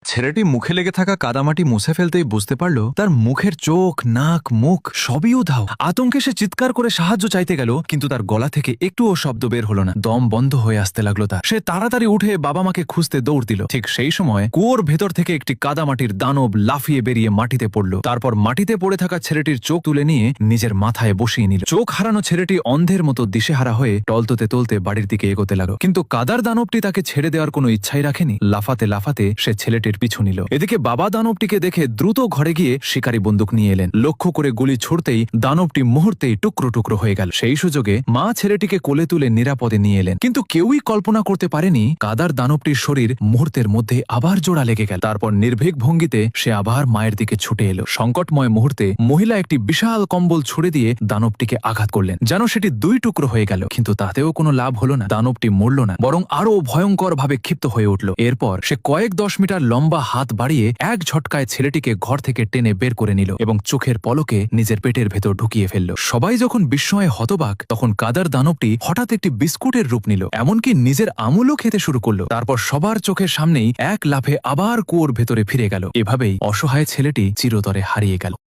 ছেলেটি মুখে লেগে থাকা কাদামাটি মুছে ফেলতেই বুঝতে পারল তার মুখের চোখ, নাক, মুখ সবই উধাও। আতঙ্কে সে চিৎকার করে সাহায্য চাইতে গেল, কিন্তু তার গলা থেকে একটুও শব্দ বের হলো না। দম বন্ধ হয়ে আসতে লাগলো তার। সে তাড়াতাড়ি উঠে বাবা মাকে খুঁজতে দৌড় দিল। ঠিক সেই সময় কুয়োর ভেতর থেকে একটি কাদামাটির দানব লাফিয়ে বেরিয়ে মাটিতে পড়ল। তারপর মাটিতে পড়ে থাকা ছেলেটির চোখ তুলে নিয়ে নিজের মাথায় বসিয়ে নিল। চোখ হারানো ছেলেটি অন্ধের মতো দিশেহারা হয়ে টলতে টলতে বাড়ির দিকে এগোতে লাগলো। কিন্তু কাদার দানবটি তাকে ছেড়ে দেওয়ার কোনো ইচ্ছাই রাখেনি। লাফাতে লাফাতে সে ছেলেটির পিছু নিল। এদিকে বাবা দানবটিকে দেখে দ্রুত ঘরে গিয়ে শিকারী বন্দুক নিয়ে এলেন। লক্ষ্য করে গুলি ছুড়তেই দানবটি মুহূর্তেই টুকরো টুকরো হয়ে গেল। সেই সুযোগে মা ছেলেটিকে কোলে তুলে নিরাপদে নিয়ে এলেন। কিন্তু কেউই কল্পনা করতে পারেনি কাদার দানবটির শরীর মুহূর্তের মধ্যে আবার জোড়া লেগে গেল। তারপর নির্ভীক ভঙ্গিতে সে আবার মায়ের দিকে ছুটে এলো। সংকটময় মুহূর্তে মহিলা একটি বিশাল কম্বল ছুড়ে দিয়ে দানবটিকে আঘাত করলেন, যেন সেটি দুই টুকরো হয়ে গেল। কিন্তু তাতেও কোনো লাভ হলো না। দানবটি মরল না, বরং আরো ভয়ঙ্কর ভাবে ক্ষিপ্ত হয়ে উঠল। এরপর সে কয়েক 10 মিটার লম্বা হাত বাড়িয়ে এক ঝটকায় ছেলেটিকে ঘর থেকে টেনে বের করে নিল এবং চোখের পলকে নিজের পেটের ভেতর ঢুকিয়ে ফেলল। সবাই যখন বিস্ময়ে হতবাক, তখন কাদার দানবটি হঠাৎ একটি বিস্কুটের রূপ নিল, এমনকি নিজের আমুলও খেতে শুরু করলো। তারপর সবার চোখের সামনেই এক লাফে আবার কুয়োর ভেতরে ফিরে গেল। এভাবেই অসহায় ছেলেটি চিরতরে হারিয়ে গেল।